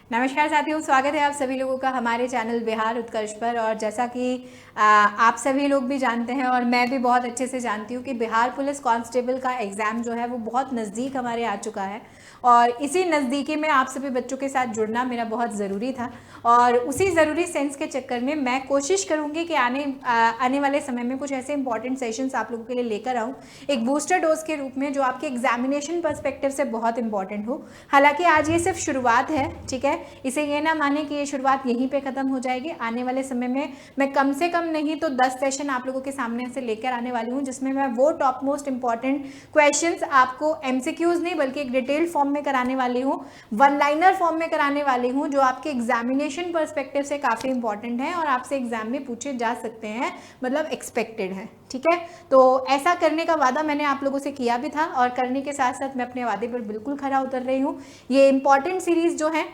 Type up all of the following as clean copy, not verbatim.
नमस्कार साथियों, स्वागत है आप सभी लोगों का हमारे चैनल बिहार उत्कर्ष पर। और जैसा कि आप सभी लोग भी जानते हैं और मैं भी बहुत अच्छे से जानती हूँ कि बिहार पुलिस कांस्टेबल का एग्ज़ाम जो है वो बहुत नज़दीक हमारे आ चुका है और इसी नज़दीकी में आप सभी बच्चों के साथ जुड़ना मेरा बहुत ज़रूरी था। और उसी ज़रूरी सेंस के चक्कर में मैं कोशिश करूँगी कि आने वाले समय में कुछ ऐसे इंपॉर्टेंट सेशंस आप लोगों के लिए लेकर आऊँ एक बूस्टर डोज के रूप में, जो आपके एग्जामिनेशन पर्सपेक्टिव से बहुत इंपॉर्टेंट हो। हालांकि आज ये सिर्फ शुरुआत है, ठीक है। इसे ये ना माने कि ये शुरुआत यहीं पे खत्म हो जाएगी। आने वाले समय में मैं कम से कम नहीं तो 10 सेशन आप लोगों के सामने से लेकर आने वाली हूँ, जिसमें मैं वो टॉप मोस्ट इंपॉर्टेंट क्वेश्चंस आपको एमसीक्यूज नहीं बल्कि एक डिटेल्ड फॉर्म में कराने वाली हूँ, वन लाइनर फॉर्म में कराने वाली हूँ, जो आपके एग्जामिनेशन पर्सपेक्टिव से काफ़ी इंपॉर्टेंट है और आपसे एग्जाम में पूछे जा सकते हैं, मतलब एक्सपेक्टेड है, ठीक है। तो ऐसा करने का वादा मैंने आप लोगों से किया भी था और करने के साथ साथ मैं अपने वादे पर बिल्कुल खरा उतर रही हूँ। ये इंपॉर्टेंट सीरीज जो है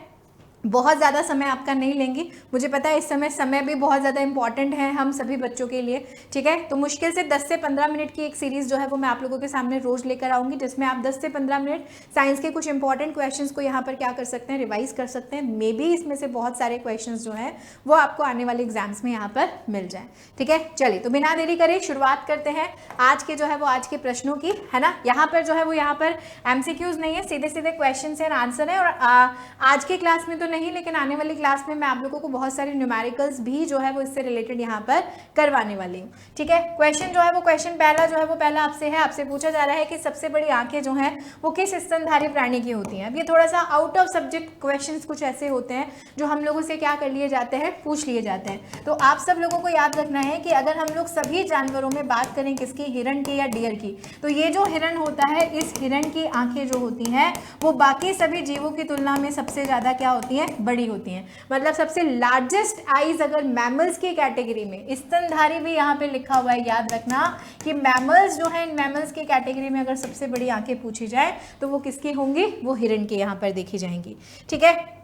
बहुत ज़्यादा समय आपका नहीं लेंगी, मुझे पता है इस समय भी बहुत ज़्यादा इंपॉर्टेंट है हम सभी बच्चों के लिए, ठीक है। तो मुश्किल से 10 से 15 मिनट की एक सीरीज़ जो है वो मैं आप लोगों के सामने रोज़ लेकर आऊँगी, जिसमें आप 10 से 15 मिनट साइंस के कुछ इंपॉर्टेंट क्वेश्चंस को यहाँ पर क्या कर सकते हैं, रिवाइज कर सकते हैं। मे बी इसमें से बहुत सारे क्वेश्चन जो हैं वो आपको आने वाले एग्जाम्स में यहाँ पर मिल जाए, ठीक है। चलिए, तो बिना देरी करे शुरुआत करते हैं आज के जो है वो आज के प्रश्नों की, है ना। यहाँ पर जो है वो यहाँ पर एमसीक्यूज नहीं है, सीधे सीधे क्वेश्चन एंड आंसर है। और आज की क्लास में तो नहीं, लेकिन आने वाली क्लास में मैं आप लोगों को बहुत सारे न्यूमेरिकल्स भी जो है वो इससे रिलेटेड यहाँ पर करवाने वाली हूँ, ठीक है। क्वेश्चन जो है वो क्वेश्चन पहला जो है वो पहला आपसे पूछा जा रहा है कि सबसे बड़ी आंखें जो हैं वो किस स्तनधारी प्राणी की होती हैं। अब ये थोड़ा सा आउट ऑफ सब्जेक्ट क्वेश्चन कुछ ऐसे होते हैं जो हम लोगों से क्या कर लिए जाते हैं, पूछ लिए जाते हैं। तो आप सब लोगों को याद रखना है कि अगर हम लोग सभी जानवरों में बात करें किसकी, हिरण की या डियर की, तो ये जो हिरण होता है, इस हिरण की आंखें जो होती हैं वो बाकी सभी जीवों की तुलना में सबसे ज्यादा क्या होती हैं, बड़ी होती हैं। मतलब सबसे लार्जेस्ट आईज अगर मैमल्स की कैटेगरी में, स्तनधारी भी यहाँ पे लिखा हुआ है, याद रखना कि मैमल्स जो है, इन मैमल्स की कैटेगरी में अगर सबसे बड़ी आंखें पूछी जाए तो वो किसकी होंगी, वो हिरण की यहाँ पर देखी जाएंगी, ठीक है।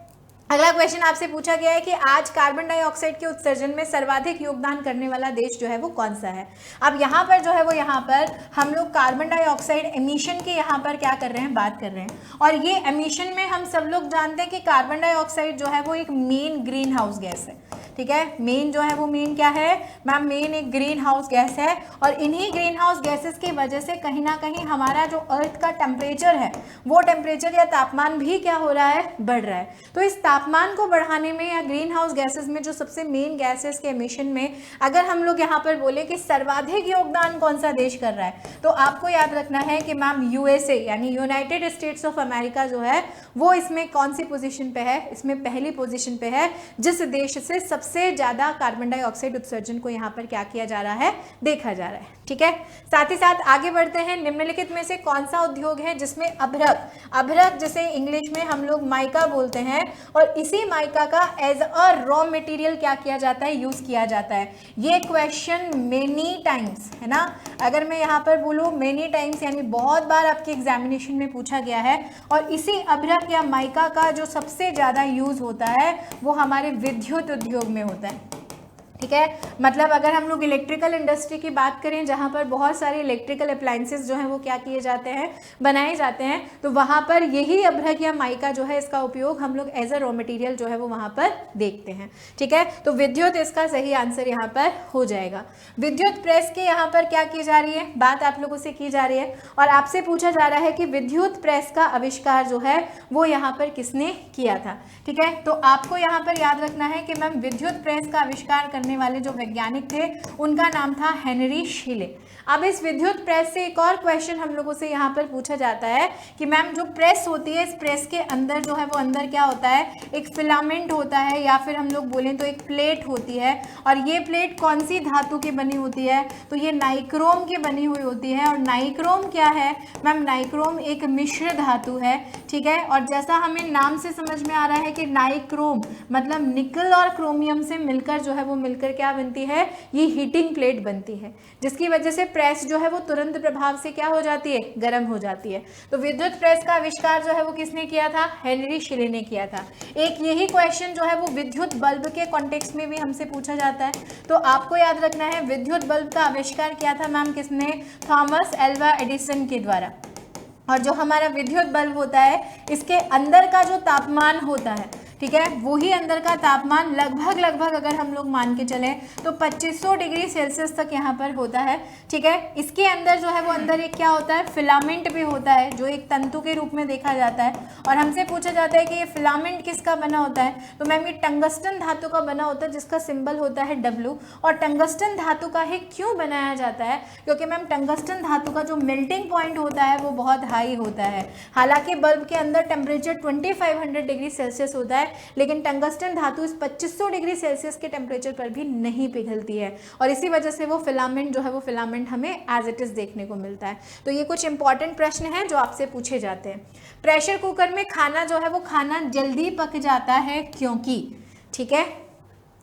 अगला क्वेश्चन आपसे पूछा गया है कि आज कार्बन डाइऑक्साइड के उत्सर्जन में सर्वाधिक योगदान करने वाला देश जो है वो कौन सा है। अब यहाँ पर जो है वो यहाँ पर हम लोग कार्बन डाइऑक्साइड एमिशन की यहाँ पर क्या कर रहे हैं, बात कर रहे हैं। और ये एमिशन में हम सब लोग जानते हैं कि कार्बन डाइऑक्साइड जो है वो एक मेन ग्रीन हाउस गैस है, ठीक है। मेन जो है वो मेन क्या है मैम, मेन एक ग्रीन हाउस गैस है। और इन्हीं ग्रीन हाउस गैसेस की वजह से कहीं ना कहीं हमारा जो अर्थ का टेम्परेचर है, वो टेम्परेचर या तापमान भी क्या हो रहा है, बढ़ रहा है। तो इस तापमान को बढ़ाने में या ग्रीन हाउस गैसेस में जो सबसे मेन गैसेस के एमिशन में अगर हम लोग यहाँ पर बोले कि सर्वाधिक योगदान कौन सा देश कर रहा है, तो आपको याद रखना है कि मैम यूएसए यानी यूनाइटेड स्टेट्स ऑफ अमेरिका जो है वो इसमें कौन सी पोजीशन पे है, इसमें पहली पोजीशन पे है, जिस देश से सबसे ज्यादा कार्बन डाइऑक्साइड उत्सर्जन को यहाँ पर क्या किया जा रहा है, देखा जा रहा है, ठीक है। साथ ही साथ आगे बढ़ते हैं, निम्नलिखित में से कौन सा उद्योग है जिसमें अभ्रक जिसे इंग्लिश में हम लोग माइका बोलते हैं, और इसी माइका का एज अ रॉ मटेरियल क्या किया जाता है, यूज किया जाता है। ये क्वेश्चन मेनी टाइम्स, है ना, अगर मैं यहाँ पर बोलूँ मेनी टाइम्स यानी बहुत बार आपके एग्जामिनेशन में पूछा गया है। और इसी अभ्रक या माइका का जो सबसे ज्यादा यूज होता है वो हमारे विद्युत उद्योग में होता है, ठीक है। मतलब अगर हम लोग इलेक्ट्रिकल इंडस्ट्री की बात करें, जहाँ पर बहुत सारे इलेक्ट्रिकल अप्लायंसेस जो हैं वो क्या किए जाते हैं, बनाए जाते हैं, तो वहाँ पर यही अभ्रक या माइका जो है इसका उपयोग हम लोग एज अ रॉ मटेरियल जो है वो वहाँ पर देखते हैं, ठीक है। तो विद्युत इसका सही आंसर यहाँ पर हो जाएगा। विद्युत प्रेस की यहाँ पर क्या की जा रही है, बात आप लोगों से की जा रही है और आपसे पूछा जा रहा है कि विद्युत प्रेस का आविष्कार जो है वो यहाँ पर किसने किया था, ठीक है। तो आपको यहाँ पर याद रखना है कि मैम विद्युत प्रेस का आविष्कार करने वाले जो वैज्ञानिक थे उनका नाम था हेनरी शीले। अब इस विद्युत प्रेस से एक और क्वेश्चन हम लोगों से यहाँ पर पूछा जाता है कि मैम जो प्रेस होती है, इस प्रेस के अंदर जो है वो अंदर क्या होता है, एक फिलामेंट होता है या फिर हम लोग बोलें तो एक प्लेट होती है। और ये प्लेट कौन सी धातु की बनी होती है, तो ये नाइक्रोम की बनी हुई होती है। और नाइक्रोम क्या है मैम, नाइक्रोम एक मिश्र धातु है, ठीक है। और जैसा हमें नाम से समझ में आ रहा है कि नाइक्रोम मतलब निकल और क्रोमियम से मिलकर जो है वो मिलकर क्या बनती है, ये हीटिंग प्लेट बनती है, जिसकी वजह से प्रेस जो है वो तुरंत प्रभाव से क्या हो जाती है, गर्म हो जाती है। तो विद्युत प्रेस का आविष्कार जो है वो किसने किया था, हेनरी शीले ने किया था। एक यही क्वेश्चन जो है वो विद्युत बल्ब के कॉन्टेक्स्ट में भी हमसे पूछा जाता है। तो आपको याद रखना है विद्युत बल्ब का आविष्कार किया था मैम किसने, थॉमस एल्वा एडिसन के द्वारा। और जो हमारा विद्युत बल्ब होता है इसके अंदर का जो तापमान होता है, ठीक है, वही अंदर का तापमान लगभग अगर हम लोग मान के चलें तो 2500 डिग्री सेल्सियस तक यहाँ पर होता है। ठीक है, इसके अंदर जो है वो अंदर एक क्या होता है, फिलामेंट भी होता है जो एक तंतु के रूप में देखा जाता है। और हमसे पूछा जाता है कि ये फिलामेंट किसका बना होता है, तो मैम ये टंगस्टन धातु का बना होता है जिसका सिंबल होता है W। और टंगस्टन धातु का ही क्यों बनाया जाता है, क्योंकि मैम टंगस्टन धातु का जो मेल्टिंग पॉइंट होता है वो बहुत हाई होता है। हालांकि बल्ब के अंदर टेम्परेचर 2500 डिग्री सेल्सियस होता है, लेकिन टंगस्टन धातु इस 2500 डिग्री सेल्सियस के टेम्परेचर पर भी नहीं पिघलती है, और इसी वजह से वो फिलामेंट जो है वो फिलामेंट हमें एज इट इज देखने को मिलता है। तो ये कुछ इंपॉर्टेंट प्रश्न हैं जो आपसे पूछे जाते हैं। प्रेशर कुकर में खाना जो है वो खाना जल्दी पक जाता है क्योंकि, ठीक है,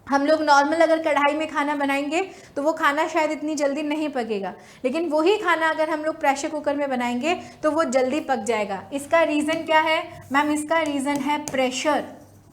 हम लोग नॉर्मल अगर कढ़ाई में खाना बनाएंगे तो वो खाना शायद इतनी जल्दी नहीं पकेगा, लेकिन वही खाना अगर हम लोग प्रेशर कुकर में बनाएंगे तो वो जल्दी पक जाएगा। इसका रीज़न क्या है मैम, इसका रीज़न है प्रेशर।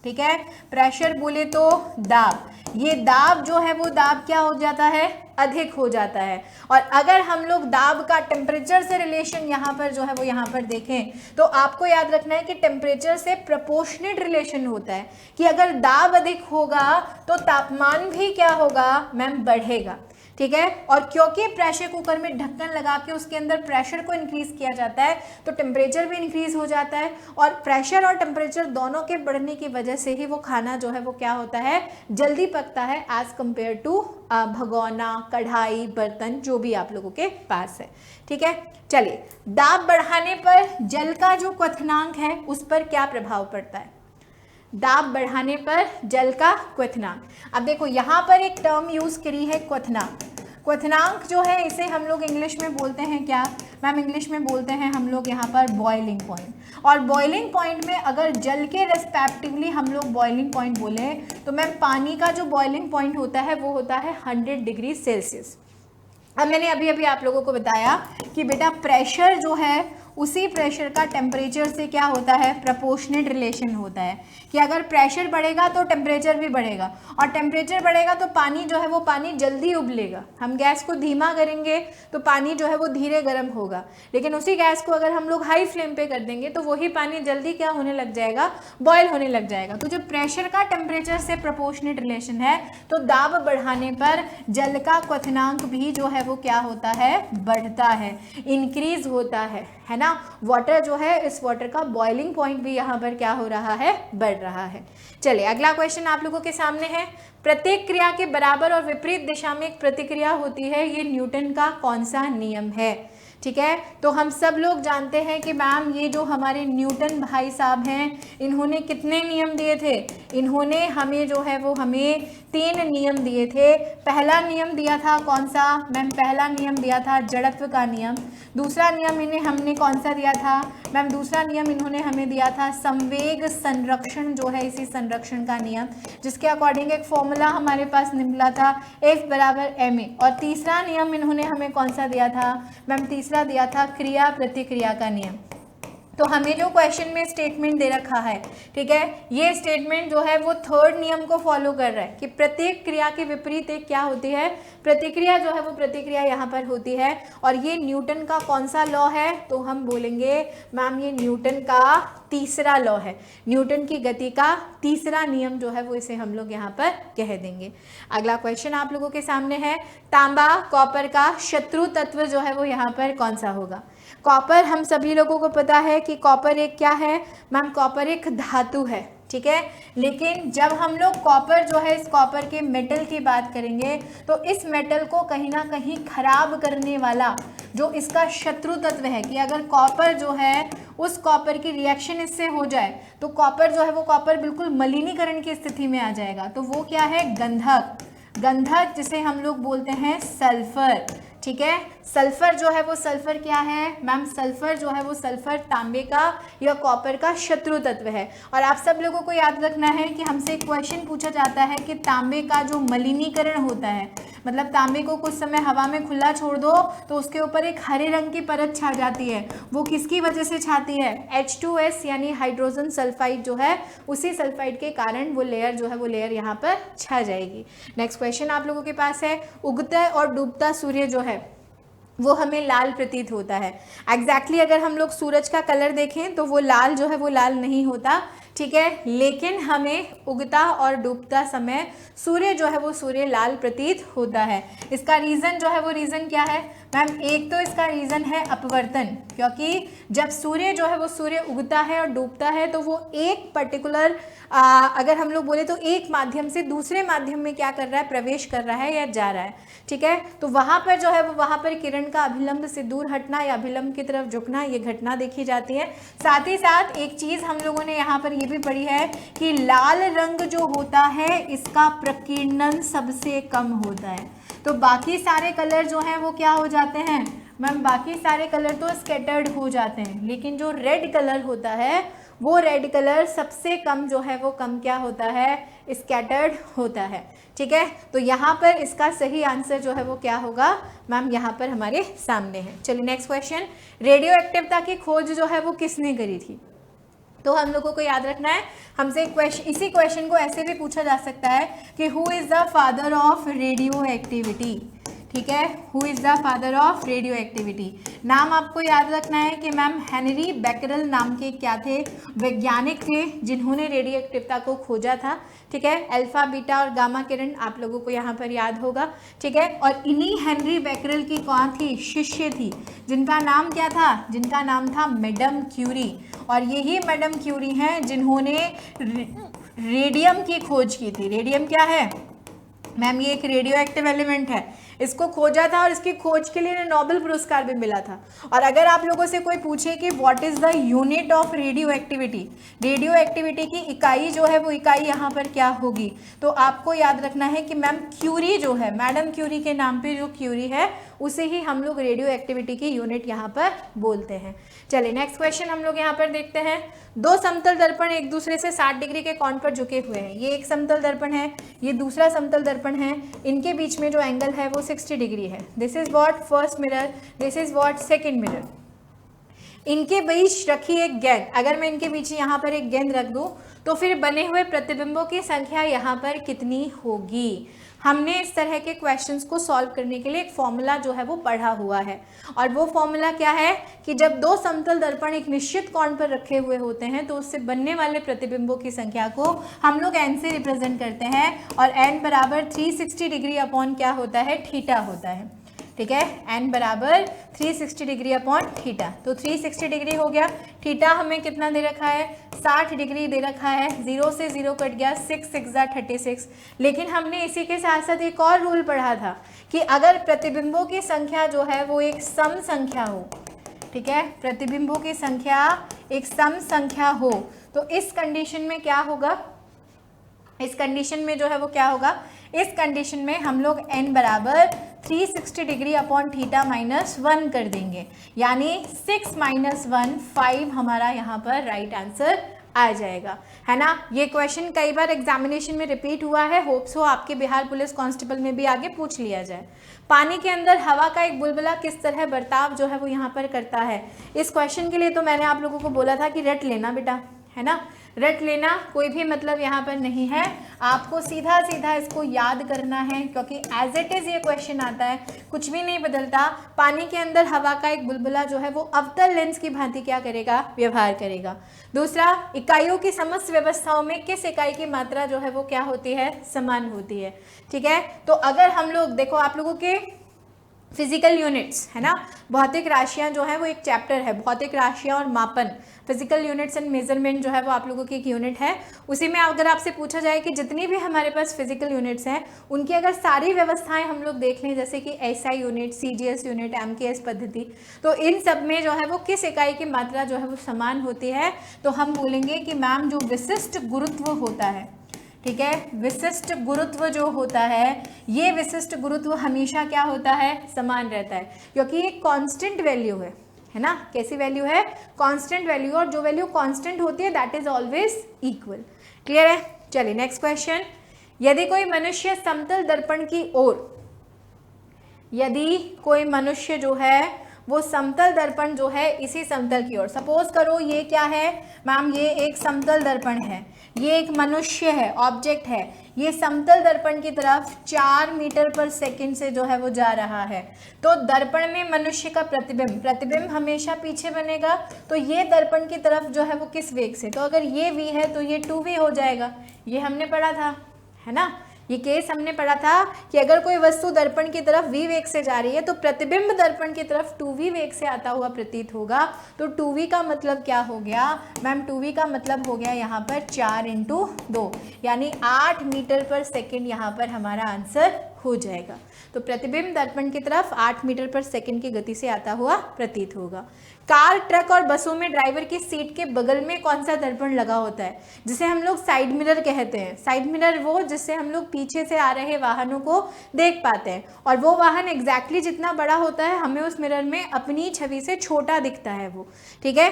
ठीक है, प्रेशर बोले तो दाब, ये दाब जो है वो दाब क्या हो जाता है, अधिक हो जाता है। और अगर हम लोग दाब का टेम्परेचर से रिलेशन यहाँ पर जो है वो यहाँ पर देखें तो आपको याद रखना है कि टेम्परेचर से प्रोपोर्शनेट रिलेशन होता है कि अगर दाब अधिक होगा तो तापमान भी क्या होगा मैम, बढ़ेगा। ठीक है, और क्योंकि प्रेशर कुकर में ढक्कन लगा के उसके अंदर प्रेशर को इंक्रीज किया जाता है तो टेम्परेचर भी इंक्रीज हो जाता है, और प्रेशर और टेम्परेचर दोनों के बढ़ने की वजह से ही वो खाना जो है वो क्या होता है, जल्दी पकता है एज कंपेयर टू भगोना, कढ़ाई, बर्तन जो भी आप लोगों के पास है। ठीक है, चलिए, दाब बढ़ाने पर जल का जो क्वथनांक है उस पर क्या प्रभाव पड़ता है, दाब बढ़ाने पर जल का क्वथनांक। अब देखो यहाँ पर एक टर्म यूज करी है क्वथनांक। क्वथनांक जो है इसे हम लोग इंग्लिश में बोलते हैं क्या मैम, इंग्लिश में बोलते हैं हम लोग यहाँ पर बॉइलिंग पॉइंट। और बॉइलिंग पॉइंट में अगर जल के रेस्पेक्टिवली हम लोग बॉइलिंग पॉइंट बोले तो मैम पानी का जो बॉइलिंग पॉइंट होता है वो होता है 100 डिग्री सेल्सियस। अब मैंने अभी आप लोगों को बताया कि बेटा प्रेशर जो है उसी प्रेशर का टेम्परेचर से क्या होता है, प्रोपोर्शनेट रिलेशन होता है कि अगर प्रेशर बढ़ेगा तो टेम्परेचर भी बढ़ेगा, और टेम्परेचर बढ़ेगा तो पानी जो है वो पानी जल्दी उबलेगा। हम गैस को धीमा करेंगे तो पानी जो है वो धीरे गर्म होगा, लेकिन उसी गैस को अगर हम लोग हाई फ्लेम पे कर देंगे तो वही पानी जल्दी क्या होने लग जाएगा, बॉयल होने लग जाएगा। तो जब प्रेशर का टेम्परेचर से प्रोपोर्शनेट रिलेशन है तो दाब बढ़ाने पर जल का क्वथनांक भी जो है वो क्या होता है, बढ़ता है, इंक्रीज होता है ना। वाटर जो है, इस वाटर का बॉइलिंग पॉइंट भी यहाँ पर क्या हो रहा है, बढ़ रहा है। चलिए अगला क्वेश्चन आप लोगों के सामने है, प्रत्येक क्रिया के बराबर और विपरीत दिशा में एक प्रतिक्रिया होती है, ये न्यूटन का कौन सा नियम है। ठीक है, तो हम सब लोग जानते हैं कि मैम ये जो हमारे न्यूटन भाई साहब हैं इन्होंने कितने नियम दिए थे, इन्होंने हमें जो है वो हमें 3 नियम दिए थे। पहला नियम दिया था कौन सा मैम, पहला नियम दिया था जड़त्व का नियम। दूसरा नियम इन्हें हमने कौन सा दिया था मैम, दूसरा नियम इन्होंने हमें दिया था संवेग संरक्षण जो है, इसी संरक्षण का नियम, जिसके अकॉर्डिंग एक फॉर्मूला हमारे पास निकला था F बराबर ma। और तीसरा नियम इन्होंने हमें कौन सा दिया था मैम, तीसरा दिया था क्रिया प्रतिक्रिया का नियम। तो हमें जो क्वेश्चन में स्टेटमेंट दे रखा है, ठीक है, ये स्टेटमेंट जो है वो थर्ड नियम को फॉलो कर रहा है कि प्रत्येक क्रिया के विपरीत एक क्या होती है, प्रतिक्रिया जो है वो प्रतिक्रिया यहाँ पर होती है। और ये न्यूटन का कौन सा लॉ है, तो हम बोलेंगे मैम ये न्यूटन का तीसरा लॉ है, न्यूटन की गति का तीसरा नियम जो है वो इसे हम लोग यहाँ पर कह देंगे। अगला क्वेश्चन आप लोगों के सामने है, तांबा कॉपर का शत्रु तत्व जो है वो यहाँ पर कौन सा होगा। कॉपर हम सभी लोगों को पता है कि कॉपर एक क्या है मैम, कॉपर एक धातु है। ठीक है, लेकिन जब हम लोग कॉपर जो है, इस कॉपर के मेटल की बात करेंगे तो इस मेटल को कहीं ना कहीं खराब करने वाला जो इसका शत्रु तत्व है, कि अगर कॉपर जो है उस कॉपर की रिएक्शन इससे हो जाए तो कॉपर जो है वो कॉपर बिल्कुल मलिनीकरण की स्थिति में आ जाएगा। तो वो क्या है, गंधक, गंधक जिसे हम लोग बोलते हैं सल्फर। ठीक है, सल्फर जो है वो, सल्फर क्या है मैम, सल्फर जो है वो सल्फर तांबे का या कॉपर का शत्रु तत्व है। और आप सब लोगों को याद रखना है कि हमसे एक क्वेश्चन पूछा जाता है कि तांबे का जो मलिनीकरण होता है, मतलब तांबे को कुछ समय हवा में खुला छोड़ दो तो उसके ऊपर एक हरे रंग की परत छा जाती है, वो किसकी वजह से छाती है, H2S यानी हाइड्रोजन सल्फाइड जो है, उसी सल्फाइड के कारण वो लेयर जो है वो लेयर यहाँ पर छा जाएगी। नेक्स्ट क्वेश्चन आप लोगों के पास है, उगता और डूबता सूर्य जो है वो हमें लाल प्रतीत होता है। एग्जैक्टली अगर हम लोग सूरज का कलर देखें तो वो लाल जो है वो लाल नहीं होता, ठीक है, लेकिन हमें उगता और डूबता समय सूर्य जो है वो सूर्य लाल प्रतीत होता है। इसका रीज़न जो है वो रीज़न क्या है मैम? एक तो इसका रीज़न है अपवर्तन, क्योंकि जब सूर्य जो है वो सूर्य उगता है और डूबता है तो वो एक पर्टिकुलर अगर हम लोग बोले तो एक माध्यम से दूसरे माध्यम में क्या कर रहा है, प्रवेश कर रहा है या जा रहा है। ठीक है, तो वहाँ पर जो है वो वहाँ पर किरण का अभिलंब से दूर हटना या अभिलंब की तरफ झुकना, ये घटना देखी जाती है। साथ ही साथ एक चीज़ हम लोगों ने यहाँ पर ये भी पढ़ी है कि लाल रंग जो होता है इसका प्रकीर्णन सबसे कम होता है। तो बाकी सारे कलर जो हैं वो क्या हो जाते हैं मैम? बाकी सारे कलर तो स्कैटर्ड हो जाते हैं, लेकिन जो रेड कलर होता है वो रेड कलर सबसे कम जो है वो कम क्या होता है? स्कैटर्ड होता है। ठीक है, तो यहाँ पर इसका सही आंसर जो है वो क्या होगा मैम? यहाँ पर हमारे सामने है। चलिए नेक्स्ट क्वेश्चन, रेडियो एक्टिवता की खोज जो है वो किसने करी थी? तो हम लोगों को याद रखना है, हमसे इसी क्वेश्चन को ऐसे भी पूछा जा सकता है कि who is the father of radio activity. ठीक है, who is the father of radio activity. नाम आपको याद रखना है कि मैम हेनरी बैकरल नाम के क्या थे? वैज्ञानिक थे जिन्होंने रेडियो एक्टिवता को खोजा था। ठीक है, अल्फा बीटा और गामा किरण आप लोगों को यहाँ पर याद होगा। ठीक है, और इन्हीं हेनरी बैकरल की कौन थी? शिष्य थी, जिनका नाम क्या था? जिनका नाम था मैडम क्यूरी। और यही मैडम क्यूरी हैं जिन्होंने रेडियम की खोज की थी। रेडियम क्या है मैम? ये एक रेडियो एक्टिव एलिमेंट है, इसको खोजा था और इसकी खोज के लिए नोबेल पुरस्कार भी मिला था। और अगर आप लोगों से कोई पूछे कि what is the unit of radio activity, radio activity की इकाई जो है वो इकाई यहाँ पर क्या होगी, तो आपको याद रखना है कि मैम क्यूरी जो है, मैडम क्यूरी के नाम पे जो क्यूरी है उसे ही हम लोग रेडियो एक्टिविटी की यूनिट यहाँ पर बोलते हैं। चलिए नेक्स्ट क्वेश्चन हम लोग यहाँ पर देखते हैं। दो समतल दर्पण एक दूसरे से 60 डिग्री के कोण पर झुके हुए हैं। ये एक समतल दर्पण है, ये दूसरा समतल दर्पण है, इनके बीच में जो एंगल है वो 60 डिग्री है। This is what first mirror, this is what second mirror. इनके बीच रखी एक गेंद, अगर मैं इनके बीच यहाँ पर एक गेंद रख दूँ तो फिर बने हुए प्रतिबिंबों की संख्या यहाँ पर कितनी होगी? हमने इस तरह के क्वेश्चंस को सॉल्व करने के लिए एक फॉर्मूला जो है वो पढ़ा हुआ है, और वो फॉर्मूला क्या है कि जब दो समतल दर्पण एक निश्चित कोण पर रखे हुए होते हैं तो उससे बनने वाले प्रतिबिंबों की संख्या को हम लोग n से रिप्रेजेंट करते हैं, और n बराबर 360 डिग्री अपॉन क्या होता है? थीटा होता है। ठीक है, n बराबर 360 डिग्री अपॉन थीटा। तो 360 डिग्री हो गया, थीटा हमें कितना दे रखा है? 60 डिग्री दे रखा है। 0 से 0 कट गया, 6 6 36। लेकिन हमने इसी के साथ साथ एक और रूल पढ़ा था कि अगर प्रतिबिंबों की संख्या जो है वो एक सम संख्या हो, ठीक है, प्रतिबिंबों की संख्या एक सम संख्या हो, तो इस कंडीशन में क्या होगा? इस कंडीशन में जो है वो क्या होगा? इस कंडीशन में हम लोग n बराबर 360 डिग्री अपॉन थीटा माइनस 1 कर देंगे, यानी 6 माइनस 1 5 हमारा यहाँ पर राइट आंसर आ जाएगा, है ना। ये क्वेश्चन कई बार एग्जामिनेशन में रिपीट हुआ है, होप्स हो आपके बिहार पुलिस कांस्टेबल में भी आगे पूछ लिया जाए। पानी के अंदर हवा का एक बुलबुला किस तरह बर्ताव जो है वो यहाँ पर करता है? इस क्वेश्चन के लिए तो मैंने आप लोगों को बोला था कि रट लेना बेटा, है ना, रट लेना, कोई भी मतलब यहाँ पर नहीं है, आपको सीधा सीधा इसको याद करना है, क्योंकि एज इट इज़ ये क्वेश्चन आता है, कुछ भी नहीं बदलता। पानी के अंदर हवा का एक बुलबुला जो है वो अवतल लेंस की भांति क्या करेगा? व्यवहार करेगा। दूसरा, इकाइयों की समस्त व्यवस्थाओं में किस इकाई की मात्रा जो है वो क्या होती है? समान होती है। ठीक है, तो अगर हम लोग देखो, आप लोगों के फिजिकल यूनिट्स, है ना, भौतिक राशियां जो है वो एक चैप्टर है, भौतिक राशियां और मापन, फिजिकल यूनिट्स एंड मेजरमेंट जो है वो आप लोगों की एक यूनिट है। उसी में अगर आपसे पूछा जाए कि जितनी भी हमारे पास फिजिकल यूनिट्स हैं उनकी अगर सारी व्यवस्थाएं हम लोग देख लें, जैसे कि SI unit, CGS unit, MKS पद्धति, तो इन सब में जो है वो किस इकाई की मात्रा जो है वो समान होती है? तो हम बोलेंगे कि मैम जो विशिष्ट गुरुत्व होता है, ठीक है, विशिष्ट गुरुत्व जो होता है, ये विशिष्ट गुरुत्व हमेशा क्या होता है? समान रहता है, क्योंकि ये कांस्टेंट वैल्यू है ना। कैसी वैल्यू है? कांस्टेंट वैल्यू, और जो वैल्यू कांस्टेंट होती है that is always equal. Clear है? चलिए नेक्स्ट क्वेश्चन, यदि कोई मनुष्य समतल दर्पण की ओर, यदि कोई मनुष्य जो है वो समतल दर्पण जो है इसी समतल की ओर, सपोज करो ये क्या है मैम, ये एक समतल दर्पण है, ये एक मनुष्य है, ऑब्जेक्ट है, ये समतल दर्पण की तरफ 4 मीटर पर सेकंड से जो है वो जा रहा है। तो दर्पण में मनुष्य का प्रतिबिंब हमेशा पीछे बनेगा, तो ये दर्पण की तरफ जो है वो किस वेग से, तो अगर ये v है तो ये 2v हो जाएगा। ये हमने पढ़ा था, है ना, ये केस हमने पढ़ा था कि अगर कोई वस्तु दर्पण की तरफ v वेग से जा रही है तो प्रतिबिंब दर्पण की तरफ 2v वेग से आता हुआ प्रतीत होगा। तो 2v का मतलब क्या हो गया मैम, 2v का मतलब हो गया यहाँ पर 4 × 2 यानी 8 मीटर पर सेकंड यहाँ पर हमारा आंसर हो जाएगा। तो प्रतिबिंब दर्पण की तरफ 8 मीटर पर सेकंड की गति से आता हुआ प्रतीत होगा। कार, ट्रक और बसों में ड्राइवर की सीट के बगल में कौन सा दर्पण लगा होता है, जिसे हम लोग साइड मिरर कहते हैं। साइड मिरर वो जिससे हम लोग पीछे से आ रहे वाहनों को देख पाते हैं, और वो वाहन एग्जैक्टली जितना बड़ा होता है हमें उस मिरर में अपनी छवि से छोटा दिखता है वो, ठीक है,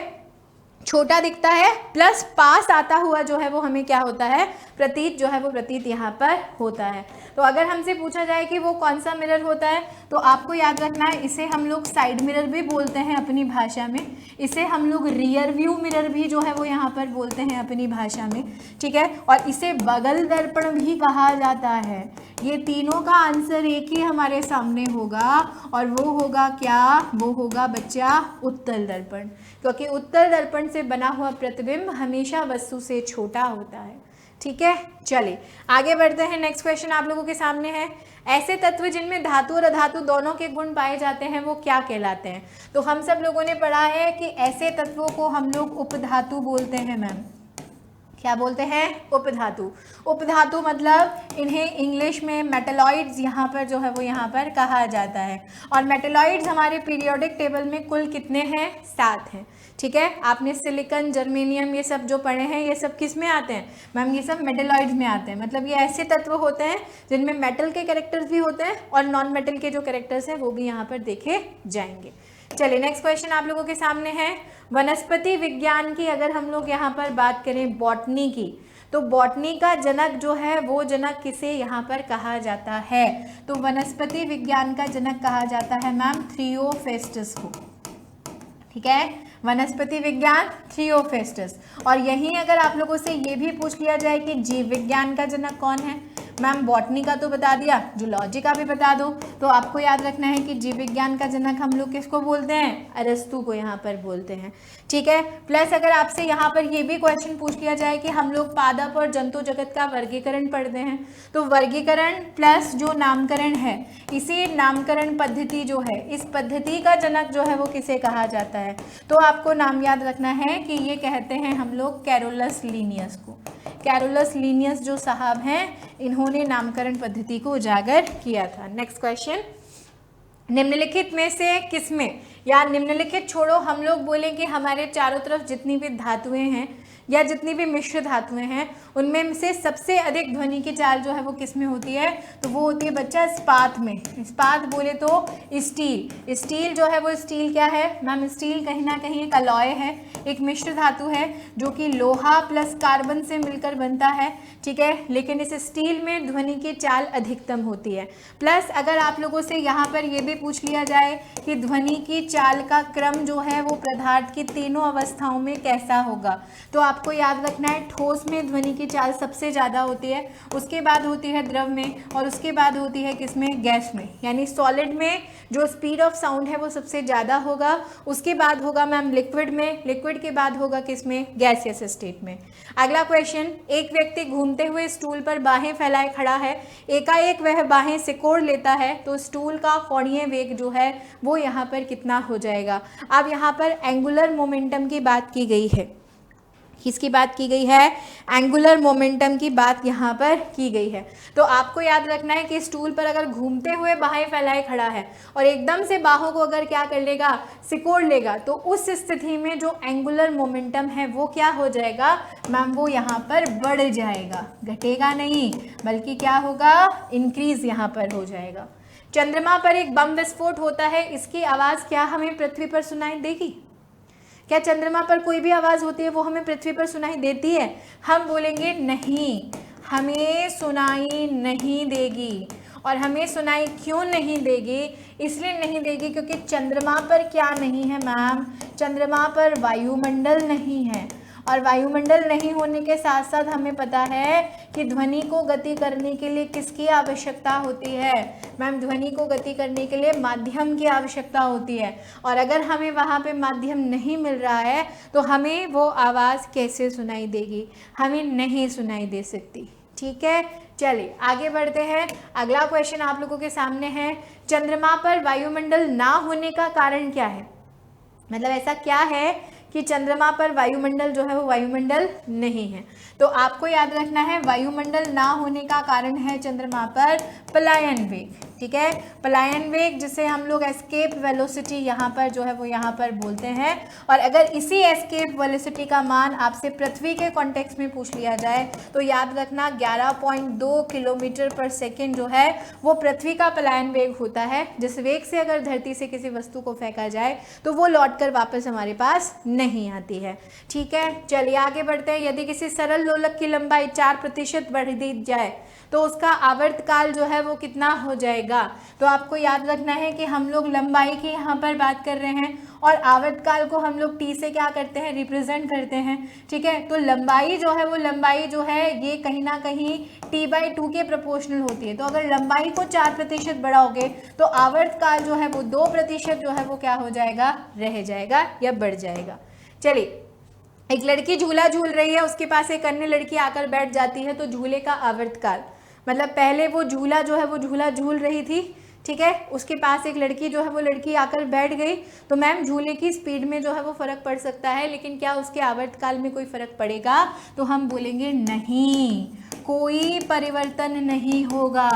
छोटा दिखता है, प्लस पास आता हुआ जो है वो हमें क्या होता है, प्रतीत जो है वो प्रतीत यहाँ पर होता है। तो अगर हमसे पूछा जाए कि वो कौन सा मिरर होता है तो आपको याद रखना है, इसे हम लोग साइड मिरर भी बोलते हैं अपनी भाषा में, इसे हम लोग रियर व्यू मिरर भी जो है वो यहाँ पर बोलते हैं अपनी भाषा में, ठीक है, और इसे बगल दर्पण भी कहा जाता है। ये तीनों का आंसर एक ही हमारे सामने होगा, और वो होगा क्या, वो होगा बच्चा उत्तल दर्पण, क्योंकि उत्तल दर्पण से बना हुआ प्रतिबिंब हमेशा वस्तु से छोटा होता है। ठीक है, चलिए आगे बढ़ते हैं। नेक्स्ट क्वेश्चन आप लोगों के सामने है, ऐसे तत्व जिनमें धातु और अधातु दोनों के गुण पाए जाते हैं वो क्या कहलाते हैं। तो हम सब लोगों ने पढ़ा है कि ऐसे तत्वों को हम लोग उपधातु बोलते हैं। मैम क्या बोलते हैं, उपधातु। उपधातु मतलब इन्हें इंग्लिश में मेटलॉइड्स यहाँ पर जो है वो यहाँ पर कहा जाता है, और मेटलॉइड्स हमारे पीरियोडिक टेबल में कुल कितने हैं, 7 हैं। ठीक है, आपने सिलिकॉन, जर्मेनियम ये सब जो पढ़े हैं ये सब किस में आते हैं मैम, ये सब मेटलॉइड्स में आते हैं। मतलब ये ऐसे तत्व होते हैं जिनमें मेटल के कैरेक्टर्स भी होते हैं और नॉन मेटल के जो कैरेक्टर्स हैं वो भी यहाँ पर देखे जाएंगे। चलिए नेक्स्ट क्वेश्चन आप लोगों के सामने है, वनस्पति विज्ञान की अगर हम लोग यहाँ पर बात करें बॉटनी की, तो बॉटनी का जनक जो है वो जनक किसे यहाँ पर कहा जाता है, तो वनस्पति विज्ञान का जनक कहा जाता है मैम थियोफेस्टस को। ठीक है, वनस्पति विज्ञान थियोफेस्टस। और यहीं अगर आप लोगों से ये भी पूछ लिया जाए कि जीव विज्ञान का जनक कौन है, मैम बॉटनी का तो बता दिया, जूलॉजी का भी बता दो, तो आपको याद रखना है कि जीव विज्ञान का जनक हम लोग किसको बोलते हैं, अरस्तु को यहाँ पर बोलते हैं। ठीक है, प्लस अगर आपसे यहाँ पर ये भी क्वेश्चन पूछ लिया जाए कि हम लोग पादप और जंतु जगत का वर्गीकरण पढ़ते हैं, तो वर्गीकरण प्लस जो नामकरण है, इसी नामकरण पद्धति जो है, इस पद्धति का जनक जो है वो किसे कहा जाता है, तो आपको नाम याद रखना है कि ये कहते हैं हम लोग कैरोलस लीनियस को। कैरोलस लीनियस जो साहब हैं इन्होंने नामकरण पद्धति को उजागर किया था। नेक्स्ट क्वेश्चन, निम्नलिखित में से किसमें, या निम्नलिखित छोड़ो, हम लोग बोलें कि हमारे चारों तरफ जितनी भी धातुएं हैं या जितनी भी मिश्र धातुएं हैं उनमें से सबसे अधिक ध्वनि की चाल जो है वो किस में होती है, तो वो होती है बच्चा इस्पात में। इस्पात बोले तो स्टील। स्टील जो है वो, स्टील क्या है मैम, स्टील कहीं ना कहीं एक अलॉय है, एक मिश्र धातु है जो कि लोहा प्लस कार्बन से मिलकर बनता है। ठीक है, लेकिन इस स्टील में ध्वनि की चाल अधिकतम होती है। प्लस अगर आप लोगों से यहाँ पर ये भी पूछ लिया जाए कि ध्वनि की चाल का क्रम जो है वो पदार्थ की तीनों अवस्थाओं में कैसा होगा, तो आपको याद रखना है ठोस में ध्वनि की चाल सबसे ज़्यादा होती है, उसके बाद होती है द्रव में, और उसके बाद होती है किसमें, गैस में। यानी सॉलिड में जो स्पीड ऑफ साउंड है वो सबसे ज़्यादा होगा, उसके बाद होगा मैम लिक्विड में, लिक्विड के बाद होगा किसमें, गैसियस स्टेट में। अगला क्वेश्चन, एक व्यक्ति घूमते हुए स्टूल पर बाहें फैलाए खड़ा है, एकाएक वह बाहें सिकोड़ लेता है, तो स्टूल का कोणीय वेग जो है वो यहाँ पर कितना हो जाएगा। अब यहाँ पर एंगुलर मोमेंटम की बात की गई है, किसकी बात की गई है, एंगुलर मोमेंटम की बात यहाँ पर की गई है। तो आपको याद रखना है कि स्टूल पर अगर घूमते हुए बाहें फैलाए खड़ा है और एकदम से बाहों को अगर क्या कर लेगा, सिकोड़ लेगा, तो उस स्थिति में जो एंगुलर मोमेंटम है वो क्या हो जाएगा मैम, वो यहाँ पर बढ़ जाएगा, घटेगा नहीं बल्कि क्या होगा, इंक्रीज यहाँ पर हो जाएगा। चंद्रमा पर एक बम विस्फोट होता है, इसकी आवाज़ क्या हमें पृथ्वी पर सुनाई देगी, क्या चंद्रमा पर कोई भी आवाज़ होती है वो हमें पृथ्वी पर सुनाई देती है, हम बोलेंगे नहीं, हमें सुनाई नहीं देगी। और हमें सुनाई क्यों नहीं देगी? इसलिए नहीं देगी क्योंकि चंद्रमा पर क्या नहीं है मैम? चंद्रमा पर वायुमंडल नहीं है, और वायुमंडल नहीं होने के साथ साथ हमें पता है कि ध्वनि को गति करने के लिए किसकी आवश्यकता होती है? मैम ध्वनि को गति करने के लिए माध्यम की आवश्यकता होती है, और अगर हमें वहाँ पे माध्यम नहीं मिल रहा है तो हमें वो आवाज़ कैसे सुनाई देगी? हमें नहीं सुनाई दे सकती। ठीक है, चलिए आगे बढ़ते हैं। अगला क्वेश्चन आप लोगों के सामने है, चंद्रमा पर वायुमंडल ना होने का कारण क्या है? मतलब ऐसा क्या है कि चंद्रमा पर वायुमंडल जो है वो वायुमंडल नहीं है? तो आपको याद रखना है वायुमंडल ना होने का कारण है चंद्रमा पर पलायन वेग। ठीक है, पलायन वेग जिसे हम लोग एस्केप वेलोसिटी यहाँ पर जो है वो यहाँ पर बोलते हैं। और अगर इसी एस्केप वेलोसिटी का मान आपसे पृथ्वी के कॉन्टेक्स्ट में पूछ लिया जाए तो याद रखना 11.2 किलोमीटर पर सेकेंड जो है वो पृथ्वी का पलायन वेग होता है, जिस वेग से अगर धरती से किसी वस्तु को फेंका जाए तो वो लौटकर वापस हमारे पास नहीं आती है। ठीक है, चलिए आगे बढ़ते हैं। यदि किसी सरल लोलक की लंबाई 4% बढ़ दी जाए तो उसका आवर्तकाल जो है वो कितना हो जाएगा? तो आपको याद रखना है कि हम लोग लंबाई की यहाँ पर बात कर रहे हैं और आवर्तकाल को हम लोग टी से क्या करते हैं? रिप्रेजेंट करते हैं। ठीक है, तो लंबाई जो है वो लंबाई जो है ये कहीं ना कहीं t/2 के प्रोपोर्शनल होती है। तो अगर लंबाई को 4% बढ़ाओगे तो आवर्तकाल जो है वो 2% जो है वो क्या हो जाएगा? रह जाएगा या बढ़ जाएगा। चलिए, एक लड़की झूला झूल रही है, उसके पास एक अन्य लड़की आकर बैठ जाती है, तो झूले का आवर्तकाल मतलब पहले वो झूला जो है वो झूला झूल रही थी, ठीक है, उसके पास एक लड़की जो है वो लड़की आकर बैठ गई, तो मैम झूले की स्पीड में जो है वो फ़र्क पड़ सकता है, लेकिन क्या उसके आवर्तकाल में कोई फ़र्क पड़ेगा? तो हम बोलेंगे नहीं, कोई परिवर्तन नहीं होगा।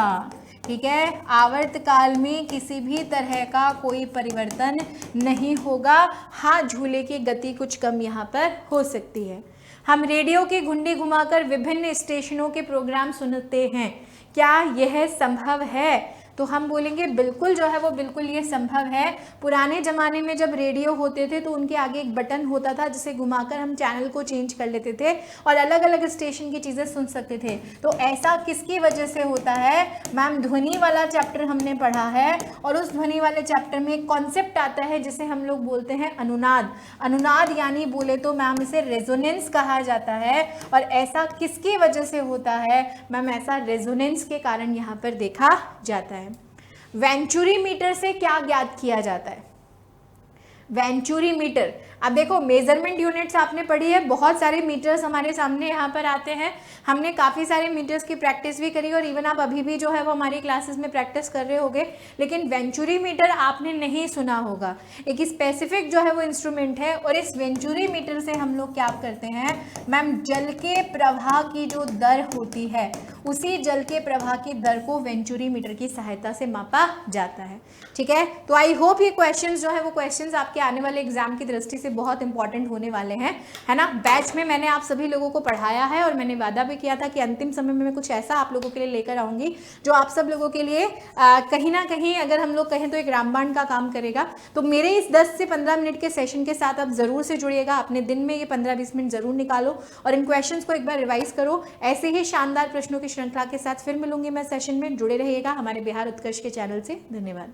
ठीक है, आवर्तकाल में किसी भी तरह का कोई परिवर्तन नहीं होगा। हाँ, झूले की गति कुछ कम यहाँ पर हो सकती है। हम रेडियो की घुंडी घुमाकर विभिन्न स्टेशनों के प्रोग्राम सुनते हैं, क्या यह संभव है? तो हम बोलेंगे बिल्कुल जो है वो बिल्कुल ये संभव है। पुराने ज़माने में जब रेडियो होते थे तो उनके आगे एक बटन होता था जिसे घुमाकर हम चैनल को चेंज कर लेते थे और अलग अलग स्टेशन की चीज़ें सुन सकते थे। तो ऐसा किसकी वजह से होता है? मैम ध्वनि वाला चैप्टर हमने पढ़ा है और उस ध्वनि वाले चैप्टर में एक कॉन्सेप्ट आता है जिसे हम लोग बोलते हैं अनुनाद। अनुनाद यानी बोले तो मैम इसे रेजोनेंस कहा जाता है। और ऐसा किसकी वजह से होता है? मैम ऐसा रेजोनेंस के कारण यहाँ पर देखा जाता है। वेंचुरी मीटर से क्या ज्ञात किया जाता है? वेंचुरी मीटर, अब देखो मेजरमेंट यूनिट्स आपने पढ़ी है, बहुत सारे मीटर्स हमारे सामने यहाँ पर आते हैं, हमने काफ़ी सारे मीटर्स की प्रैक्टिस भी करी और इवन आप अभी भी जो है वो हमारी क्लासेस में प्रैक्टिस कर रहे होगे, लेकिन वेंचुरी मीटर आपने नहीं सुना होगा। एक स्पेसिफिक जो है वो इंस्ट्रूमेंट है और इस वेंचुरी मीटर से हम लोग क्या करते हैं मैम, जल के प्रवाह की जो दर होती है उसी जल के प्रवाह की दर को वेंचुरी मीटर की सहायता से मापा जाता है। ठीक है, तो आई होप ये क्वेश्चंस जो है वो क्वेश्चंस आपके आने वाले एग्जाम की दृष्टि से बहुत इंपॉर्टेंट होने वाले हैं, है ना। बैच में मैंने आप सभी लोगों को पढ़ाया है और मैंने वादा भी किया था कि अंतिम समय में मैं कुछ ऐसा आप लोगों के लिए लेकर आऊँगी जो आप सब लोगों के लिए कहीं ना कहीं अगर हम लोग कहें तो एक रामबाण का काम करेगा। तो मेरे इस 10 से 15 मिनट के सेशन के साथ आप ज़रूर से जुड़िएगा, अपने दिन में ये 15-20 मिनट ज़रूर निकालो और इन क्वेश्चन को एक बार रिवाइज करो। ऐसे ही शानदार प्रश्नों की श्रृंखला के साथ फिर मिलूंगी मैं सेशन में, जुड़े रहिएगा हमारे बिहार उत्कर्ष के चैनल से। धन्यवाद।